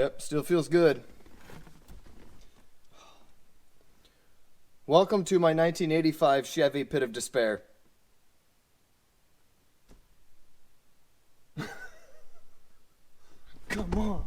Yep, still feels good. Welcome to my 1985 Chevy Pit of Despair. Come on.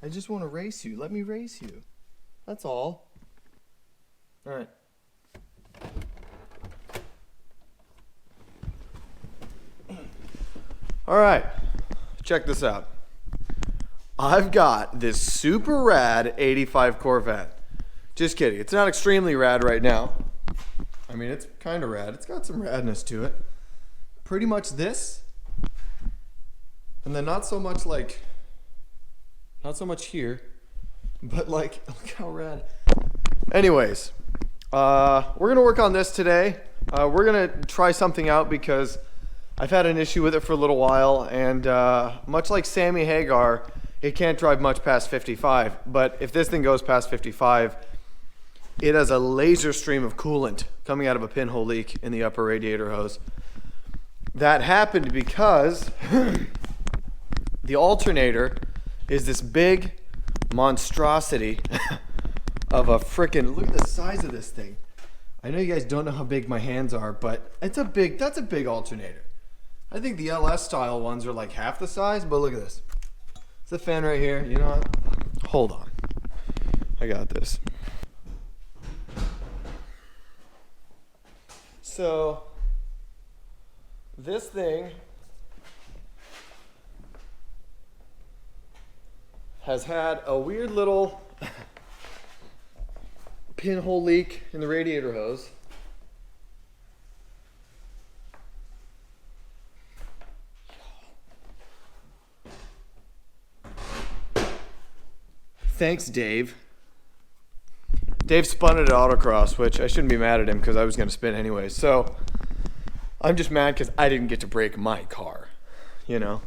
I just want to race you. Let me race you. That's all. All right. All right. Check this out. I've got this super rad 85 Corvette. Just kidding. It's not extremely rad right now. I mean, it's kind of rad. It's got some radness to it. Pretty much this. And then not so much here. But like, look how rad. Anyways, we're going to work on this today. We're going to try something out because I've had an issue with it for a little while. And much like Sammy Hagar, it can't drive much past 55, but if this thing goes past 55, it has a laser stream of coolant coming out of a pinhole leak in the upper radiator hose. That happened because the alternator is this big monstrosity of a frickin', look at the size of this thing. I know you guys don't know how big my hands are, but that's a big alternator. I think the LS style ones are like half the size, but look at this. It's a fan right here. You know what? Hold on. I got this. So, this thing has had a weird little pinhole leak in the radiator hose. Thanks, Dave. Dave spun it at autocross, which I shouldn't be mad at him because I was going to spin anyway. So I'm just mad because I didn't get to break my car, you know.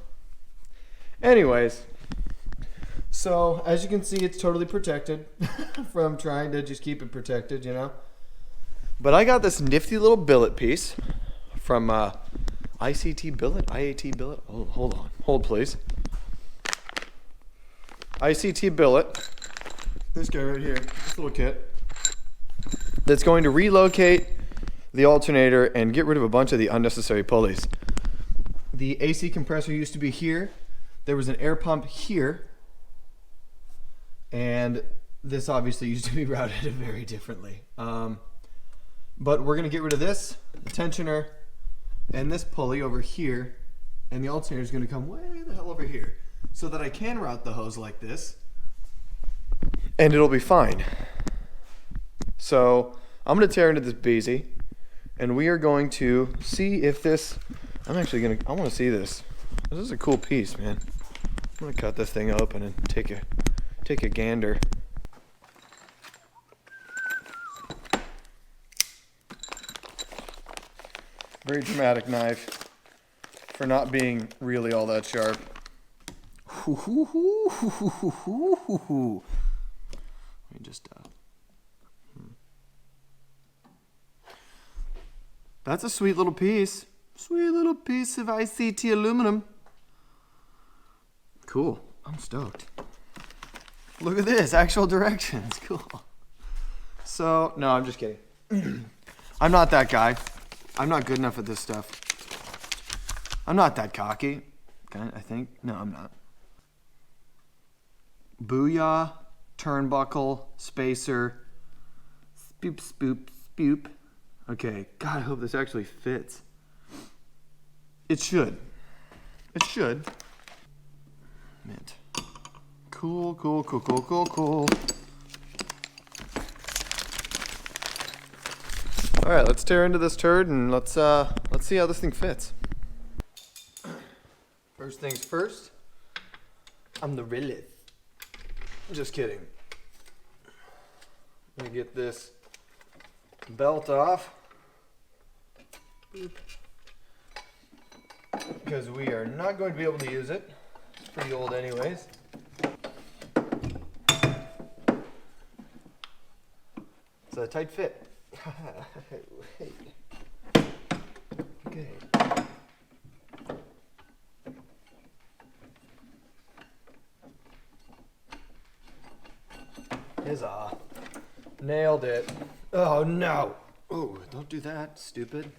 Anyways, so as you can see, it's totally protected from trying to just keep it protected, you know. But I got this nifty little billet piece from ICT Billet, IAT Billet. Oh, hold on. Hold, please. ICT Billet, this guy right here, this little kit, that's going to relocate the alternator and get rid of a bunch of the unnecessary pulleys. The AC compressor used to be here. There was an air pump here. And this obviously used to be routed very differently. But we're going to get rid of this, the tensioner, and this pulley over here. And the alternator is going to come way the hell over here, so that I can route the hose like this, and it'll be fine. So I'm going to tear into this beezy, and we are going to see if this, I want to see this. This is a cool piece, man. I'm going to cut this thing open and take a gander. Very dramatic knife for not being really all that sharp. Let me just That's a sweet little piece. Sweet little piece of ICT aluminum. Cool. I'm stoked. Look at this. Actual directions. Cool. So, no, I'm just kidding. I'm not that guy. I'm not good enough at this stuff. I'm not that cocky. I think. No, I'm not. Booyah, turnbuckle, spacer, spoop, spoop, spoop. Okay, God, I hope this actually fits. It should. It should. Mint. Cool, cool, cool, cool, cool, cool. All right, let's tear into this turd and let's see how this thing fits. First things first, I'm the realist. Just kidding. I'm gonna get this belt off. Boop. Because we are not going to be able to use it. It's pretty old anyways. It's a tight fit. Okay. Huzzah. Nailed it. Oh no. Oh, don't do that, stupid.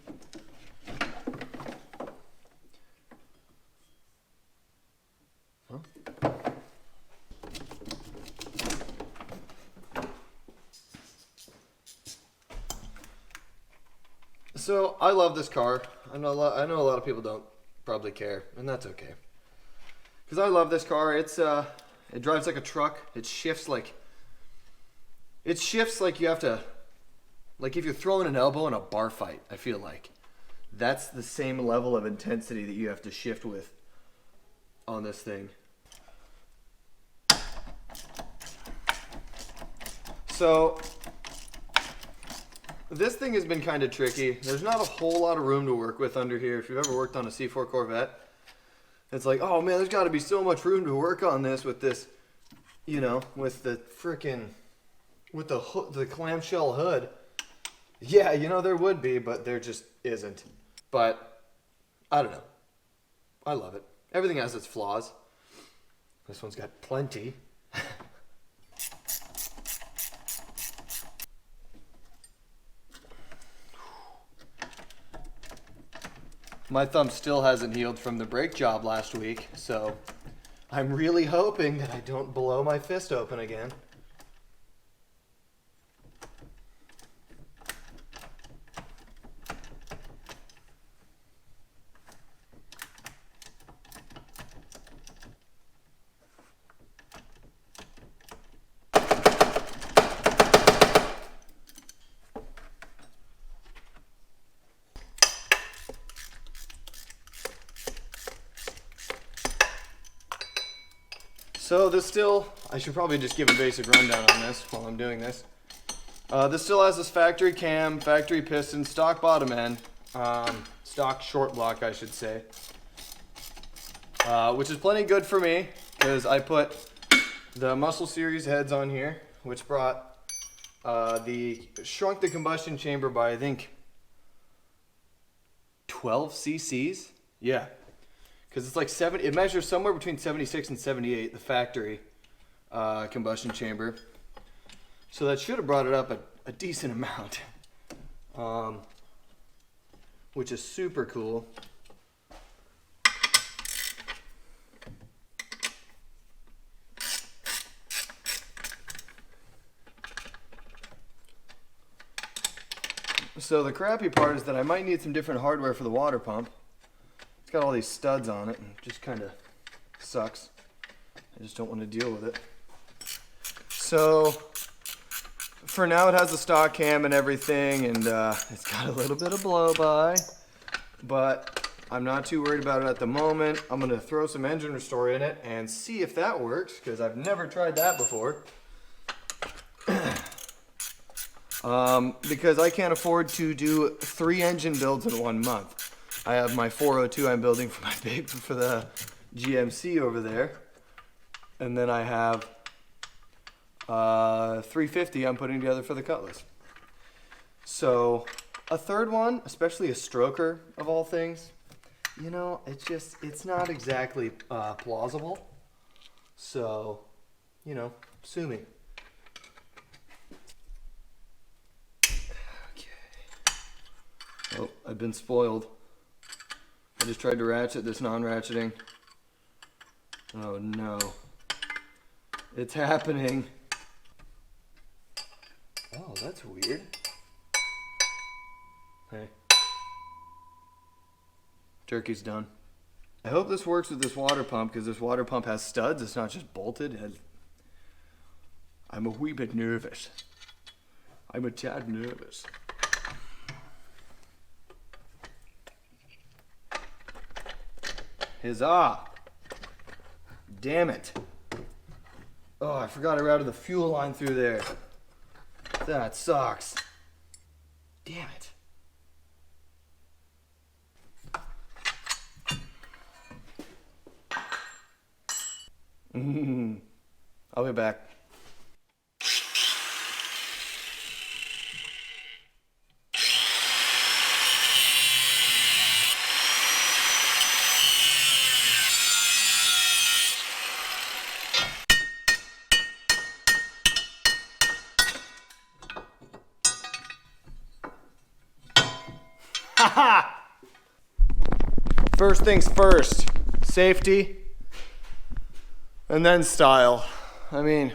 Huh? So I love this car. I know a lot of people don't probably care, and that's okay. Because I love this car. It drives like a truck. It shifts like you have to, like if you're throwing an elbow in a bar fight. I feel like that's the same level of intensity that you have to shift with on this thing. So this thing has been kind of tricky. There's not a whole lot of room to work with under here. If you've ever worked on a C4 Corvette, it's like, oh man, there's got to be so much room to work on this with this, you know, with the the clamshell hood. Yeah, you know, there would be, but there just isn't. But I don't know. I love it. Everything has its flaws. This one's got plenty. My thumb still hasn't healed from the brake job last week, so I'm really hoping that I don't blow my fist open again. So this still, I should probably just give a basic rundown on this while I'm doing this. This still has this factory cam, factory piston, stock bottom end, stock short block I should say, which is plenty good for me because I put the Muscle Series heads on here, which brought shrunk the combustion chamber by I think 12 cc's. Yeah. Because it's like it measures somewhere between 76 and 78, the factory combustion chamber. So that should have brought it up a decent amount, which is super cool. So the crappy part is that I might need some different hardware for the water pump. It's got all these studs on it and it just kind of sucks. I just don't want to deal with it. So for now it has a stock cam and everything, and it's got a little bit of blow by, but I'm not too worried about it at the moment. I'm going to throw some engine restore in it and see if that works because I've never tried that before. Because I can't afford to do 3 engine builds in 1 month. I have my 402 I'm building for the GMC over there, and then I have 350 I'm putting together for the Cutlass. So a third one, especially a stroker of all things, you know, it's not exactly plausible. So, you know, sue me. Oh, I've been spoiled. I just tried to ratchet this non-ratcheting. Oh no. It's happening. Oh, that's weird. Hey. Turkey's done. I hope this works with this water pump because this water pump has studs. It's not just bolted. I'm a wee bit nervous. I'm a tad nervous. Huzzah! Damn it. Oh, I forgot I routed the fuel line through there. That sucks. Damn it. I'll be back. First things first, safety, and then style. I mean,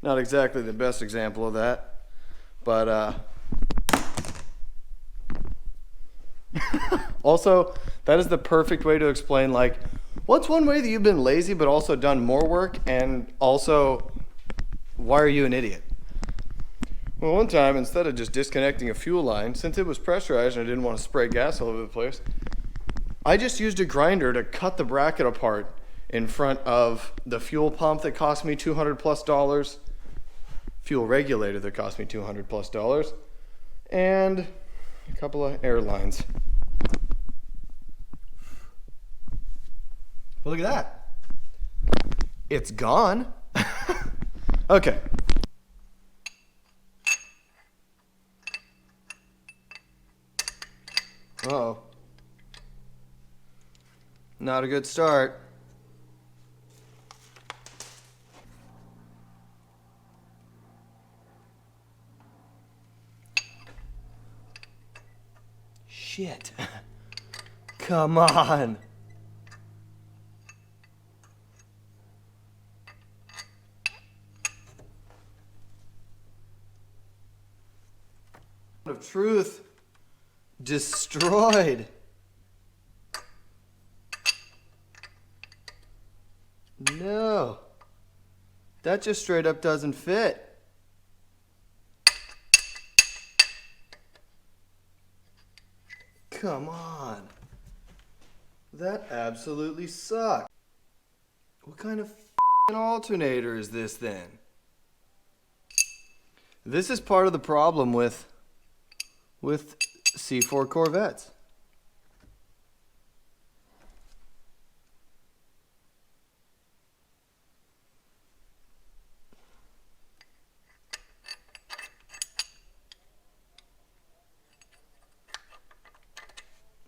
not exactly the best example of that, but also, that is the perfect way to explain, like, what's one way that you've been lazy but also done more work, and also, why are you an idiot? Well, one time, instead of just disconnecting a fuel line, since it was pressurized and I didn't want to spray gas all over the place, I just used a grinder to cut the bracket apart in front of the fuel pump that cost me $200+, fuel regulator that cost me $200+, and a couple of airlines. Well, look at that. It's gone. Okay. Uh-oh. Not a good start. Shit. Come on. Of truth destroyed. No. That just straight up doesn't fit. Come on. That absolutely sucks. What kind of f***ing alternator is this then? This is part of the problem with C4 Corvettes.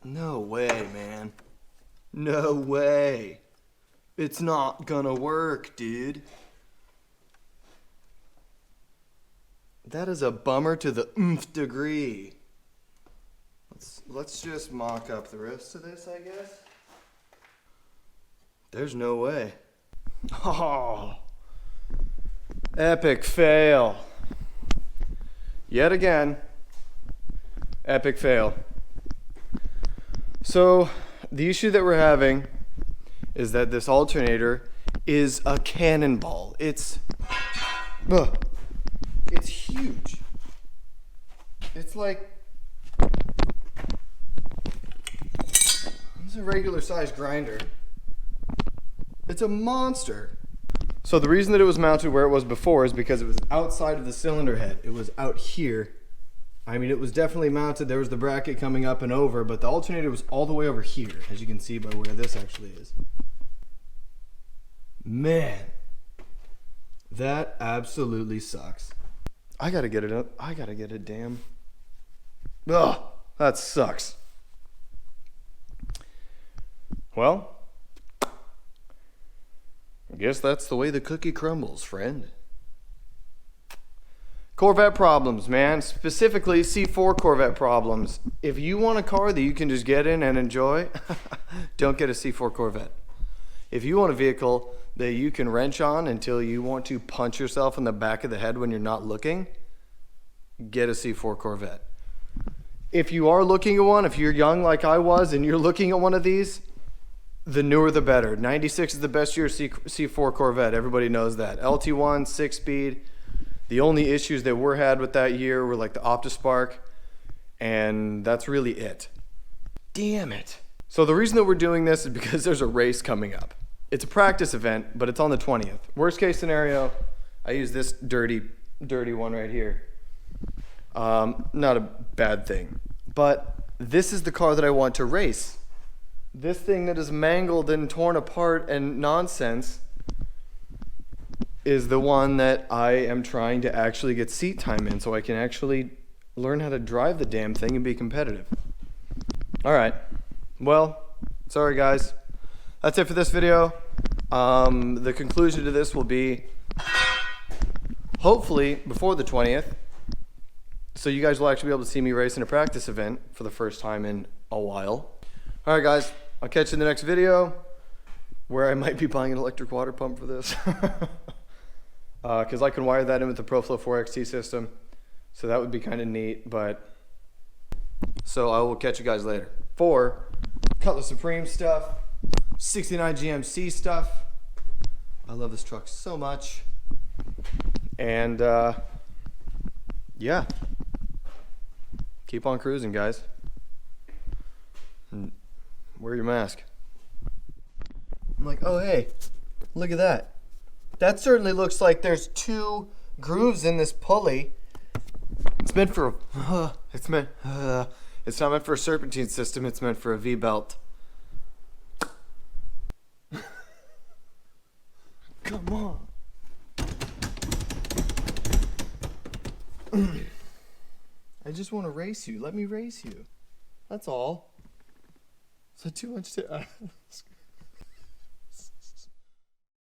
No way, man. No way. It's not gonna work, dude. That is a bummer to the nth degree. Let's just mock up the rest of this, I guess. There's no way. Oh. Epic fail. Yet again. Epic fail. So, the issue that we're having is that this alternator is a cannonball. It's huge. It's like, it's a regular sized grinder. It's a monster. So the reason that it was mounted where it was before is because it was outside of the cylinder head. It was out here. I mean, it was definitely mounted. There was the bracket coming up and over, but the alternator was all the way over here, as you can see by where this actually is. Man, that absolutely sucks. I gotta get it up. I gotta get it, damn. Ugh, that sucks. Well, I guess that's the way the cookie crumbles, friend. Corvette problems, man. Specifically, C4 Corvette problems. If you want a car that you can just get in and enjoy, don't get a C4 Corvette. If you want a vehicle that you can wrench on until you want to punch yourself in the back of the head when you're not looking, get a C4 Corvette. If you are looking at one, if you're young like I was and you're looking at one of these, the newer the better. 96 is the best year C4 Corvette. Everybody knows that. LT1, 6-speed. The only issues that were had with that year were like the OptiSpark, and that's really it. Damn it. So the reason that we're doing this is because there's a race coming up. It's a practice event, but it's on the 20th. Worst case scenario, I use this dirty one right here. Not a bad thing. But this is the car that I want to race. This thing that is mangled and torn apart and nonsense is the one that I am trying to actually get seat time in so I can actually learn how to drive the damn thing and be competitive. All right. Well, sorry guys. That's it for this video. The conclusion to this will be hopefully before the 20th, So you guys will actually be able to see me race in a practice event for the first time in a while. All right, guys, I'll catch you in the next video where I might be buying an electric water pump for this. Because I can wire that in with the Pro-flo 4XT system. So that would be kind of neat, but... So I will catch you guys later. For Cutlass Supreme stuff, 69 GMC stuff. I love this truck so much. And, yeah. Keep on cruising, guys. And wear your mask. I'm like, oh, hey, look at that. That certainly looks like there's 2 grooves in this pulley. It's meant for it's not meant for a serpentine system, it's meant for a V-belt. Come on. I just want to race you. Let me race you. That's all. Is that too much to ask?